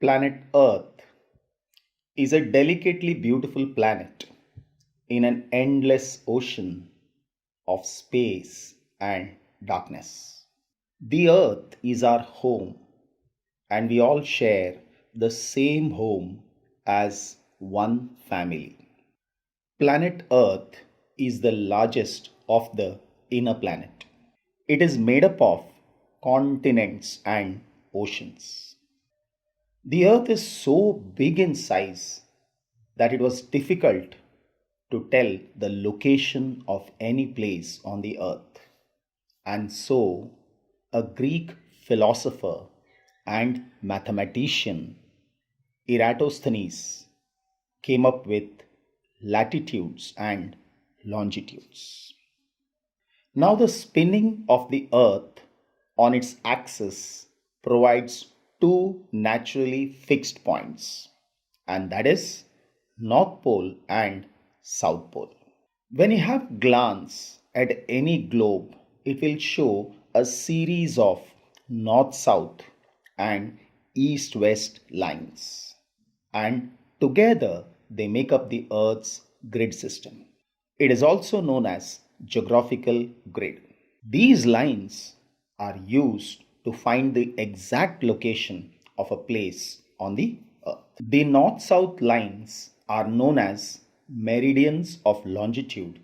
Planet Earth is a delicately beautiful planet in an endless ocean of space and darkness. The Earth is our home, and we all share the same home as one family. Planet Earth is the largest of the inner planet. It is made up of continents and oceans. The Earth is so big in size that it was difficult to tell the location of any place on the Earth. And so, a Greek philosopher and mathematician, Eratosthenes, came up with latitudes and longitudes. Now, the spinning of the Earth on its axis provides two naturally fixed points, and that is North Pole and South Pole. When you have glance at any globe, it will show a series of north south and east west lines, and together they make up the Earth's grid system. It is also known as geographical grid. These lines are used to find the exact location of a place on the Earth. The north south lines are known as meridians of longitude,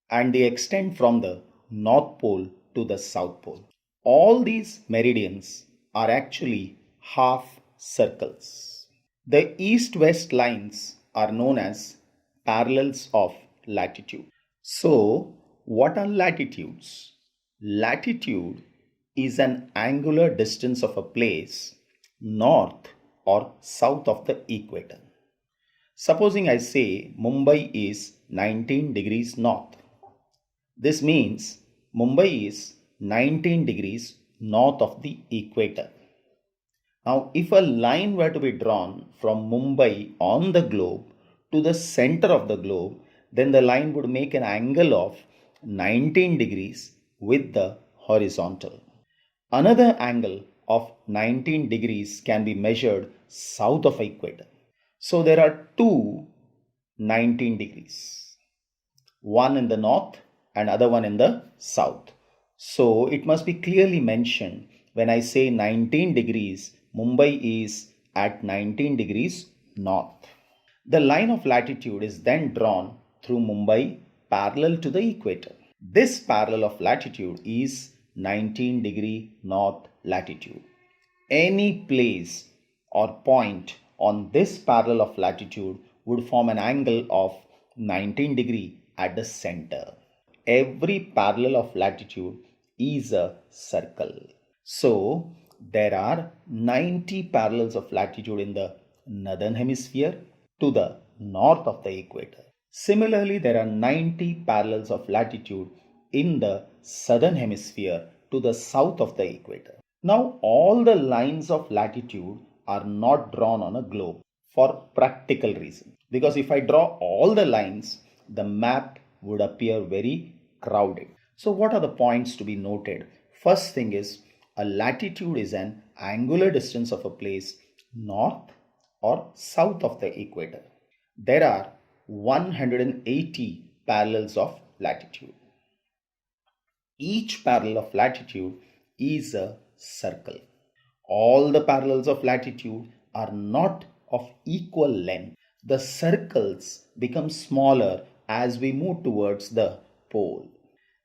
and they extend from the North Pole to the South Pole. All these meridians are actually half circles. The east west lines are known as parallels of latitude. So, what are latitudes? Latitude is an angular distance of a place north or south of the equator. Supposing I say Mumbai is 19 degrees north. This means Mumbai is 19 degrees north of the equator. Now, if a line were to be drawn from Mumbai on the globe to the center of the globe, then the line would make an angle of 19 degrees with the horizontal. Another angle of 19 degrees can be measured south of equator. So there are two 19 degrees, one in the north and other one in the south. So it must be clearly mentioned when I say 19 degrees, Mumbai is at 19 degrees north. The line of latitude is then drawn through Mumbai parallel to the equator. This parallel of latitude is 19 degree north latitude. Any place or point on this parallel of latitude would form an angle of 19 degree at the center. Every parallel of latitude is a circle. So, there are 90 parallels of latitude in the northern hemisphere to the north of the equator. Similarly, there are 90 parallels of latitude in the southern hemisphere to the south of the equator. Now, all the lines of latitude are not drawn on a globe for practical reasons. Because if I draw all the lines, the map would appear very crowded. So, what are the points to be noted? First thing is, a latitude is an angular distance of a place north or south of the equator. There are 180 parallels of latitude. Each parallel of latitude is a circle. All the parallels of latitude are not of equal length. The circles become smaller as we move towards the pole.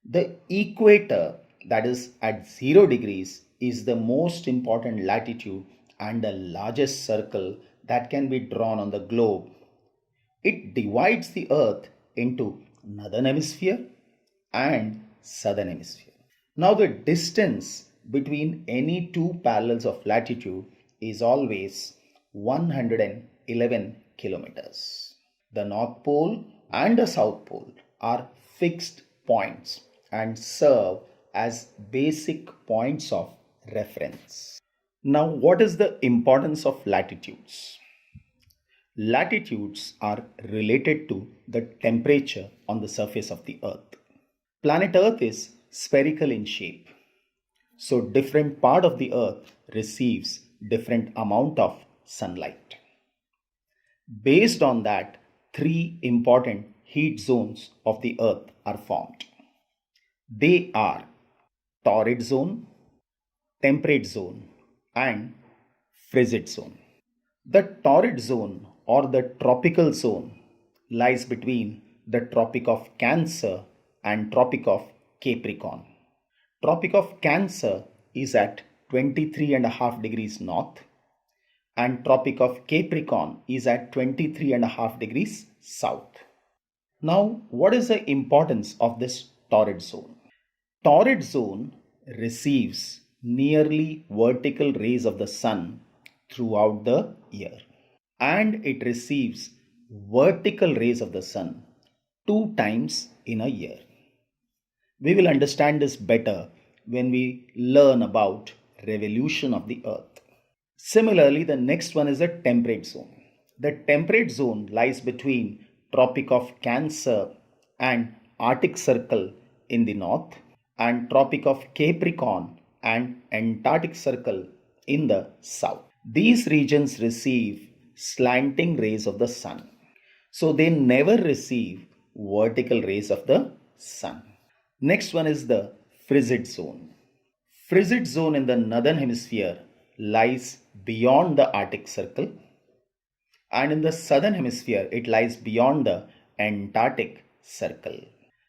The equator, that is at 0 degrees, is the most important latitude and the largest circle that can be drawn on the globe. It divides the earth into northern hemisphere and southern hemisphere. Now, the distance between any two parallels of latitude is always 111 kilometers. The North Pole and the South Pole are fixed points and serve as basic points of reference. Now, what is the importance of latitudes? Latitudes are related to the temperature on the surface of the earth. Planet Earth is spherical in shape. So different part of the earth receives different amount of sunlight. Based on that, three important heat zones of the earth are formed. They are torrid zone, temperate zone, and frigid zone. The torrid zone or the tropical zone lies between the Tropic of Cancer and Tropic of Capricorn. Tropic of Cancer is at 23.5 degrees north and Tropic of Capricorn is at 23.5 degrees south. Now, what is the importance of this torrid zone? Torrid zone receives nearly vertical rays of the sun throughout the year, and it receives vertical rays of the sun 2 times in a year. We will understand this better when we learn about revolution of the earth. Similarly, the next one is the temperate zone. The temperate zone lies between Tropic of Cancer and Arctic Circle in the north and Tropic of Capricorn and Antarctic Circle in the south. These regions receive slanting rays of the sun, so they never receive vertical rays of the sun. Next one is the frigid zone. Frigid zone in the northern hemisphere lies beyond the Arctic Circle, and in the southern hemisphere it lies beyond the Antarctic Circle.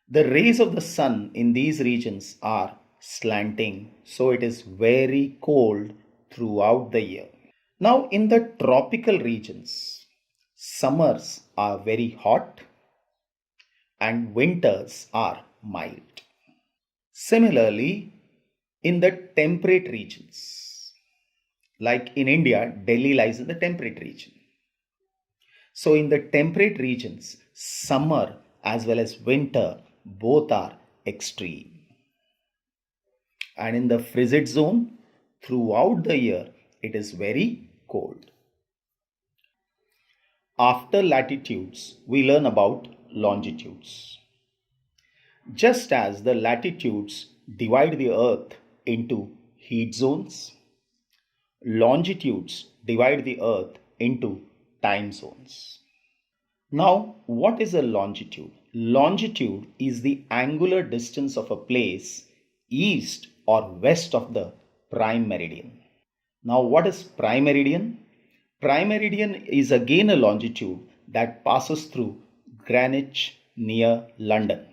The rays of the sun in these regions are slanting, so it is very cold throughout the year. Now, in the tropical regions, summers are very hot and winters are mild. Similarly, in the temperate regions, like in India, Delhi lies in the temperate region. So, in the temperate regions, summer as well as winter both are extreme. And in the frigid zone, throughout the year, it is very cold. After latitudes, we learn about longitudes. Just as the latitudes divide the earth into heat zones, longitudes divide the earth into time zones. Now, what is a longitude? Longitude is the angular distance of a place east or west of the prime meridian. Now, what is prime meridian? Prime meridian is again a longitude that passes through Greenwich near London.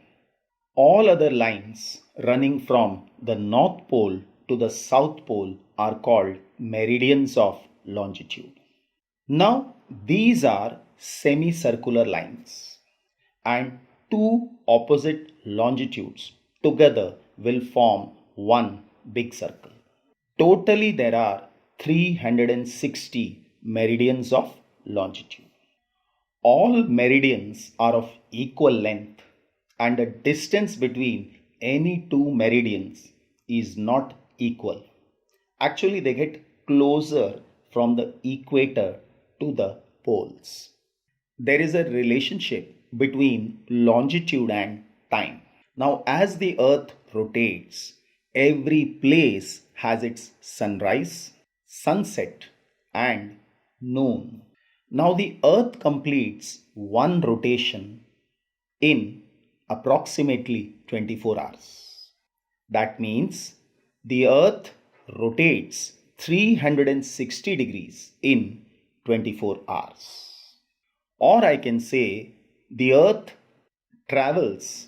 All other lines running from the North Pole to the South Pole are called meridians of longitude. Now, these are semicircular lines, and two opposite longitudes together will form one big circle. Totally, there are 360 meridians of longitude. All meridians are of equal length, and the distance between any two meridians is not equal. Actually, they get closer from the equator to the poles. There is a relationship between longitude and time. Now, as the earth rotates, every place has its sunrise, sunset, and noon. Now, the earth completes one rotation in approximately 24 hours. That means the earth rotates 360 degrees in 24 hours. Or I can say the earth travels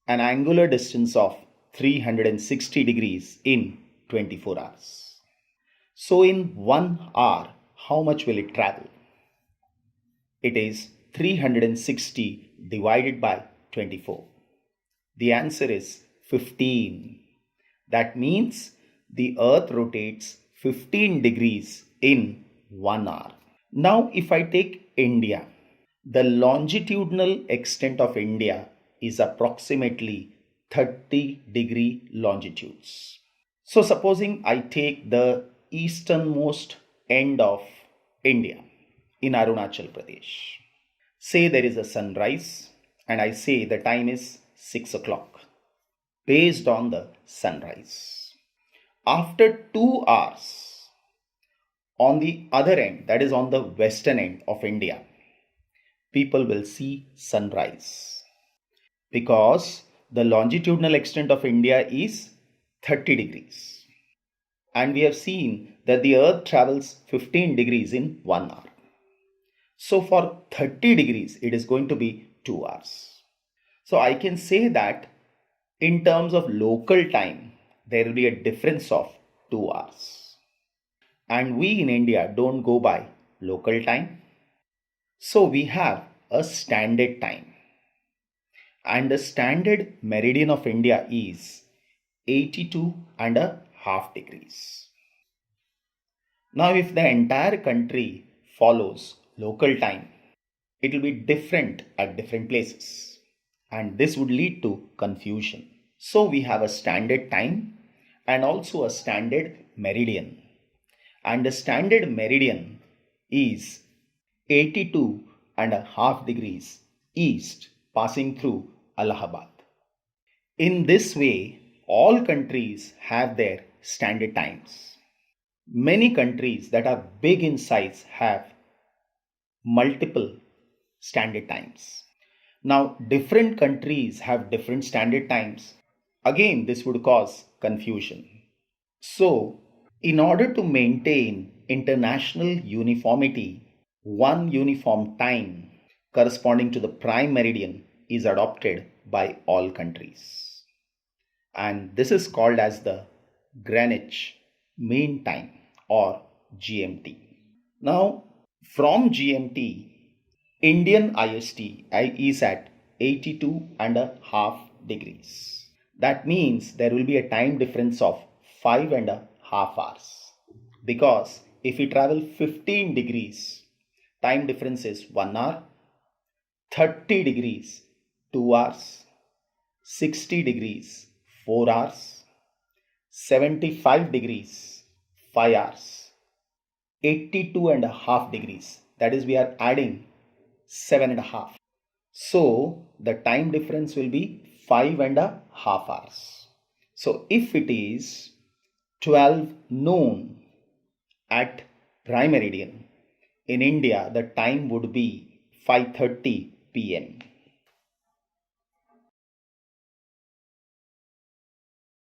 an angular distance of 360 degrees in 24 hours. So in 1 hour, how much will it travel? It is 360 divided by 24. The answer is 15. That means the earth rotates 15 degrees in 1 hour. Now, if I take India, the longitudinal extent of India is approximately 30 degree longitudes. So, supposing I take the easternmost end of India in Arunachal Pradesh. Say there is a sunrise and I say the time is 6 o'clock based on the sunrise. After 2 hours, On the other end, that is on the western end of India, people will see sunrise because the longitudinal extent of India is 30 degrees. And we have seen that the earth travels 15 degrees in 1 hour. So for 30 degrees, it is going to be 2 hours. So I can say that in terms of local time, there will be a difference of 2 hours. And we in India don't go by local time. So we have a standard time. And the standard meridian of India is 82.5 degrees. Now, if the entire country follows local time, it will be different at different places, and this would lead to confusion. So, we have a standard time and also a standard meridian, and the standard meridian is 82.5 degrees east, passing through Allahabad. In this way, all countries have their standard times. Many countries that are big in size have multiple standard times. Now, different countries have different standard times. Again, this would cause confusion. So, in order to maintain international uniformity, one uniform time corresponding to the prime meridian is adopted by all countries. And this is called as the Greenwich Mean Time or GMT. Now, from GMT, Indian IST is at 82.5 degrees. That means there will be a time difference of 5.5 hours. Because if we travel 15 degrees, time difference is 1 hour, 30 degrees, 2 hours, 60 degrees, 4 hours, 75 degrees, 5 hours, 82.5 degrees, that is we are adding 7.5. So the time difference will be 5.5 hours. So if it is 12 noon at prime meridian, in India the time would be 5:30 p.m.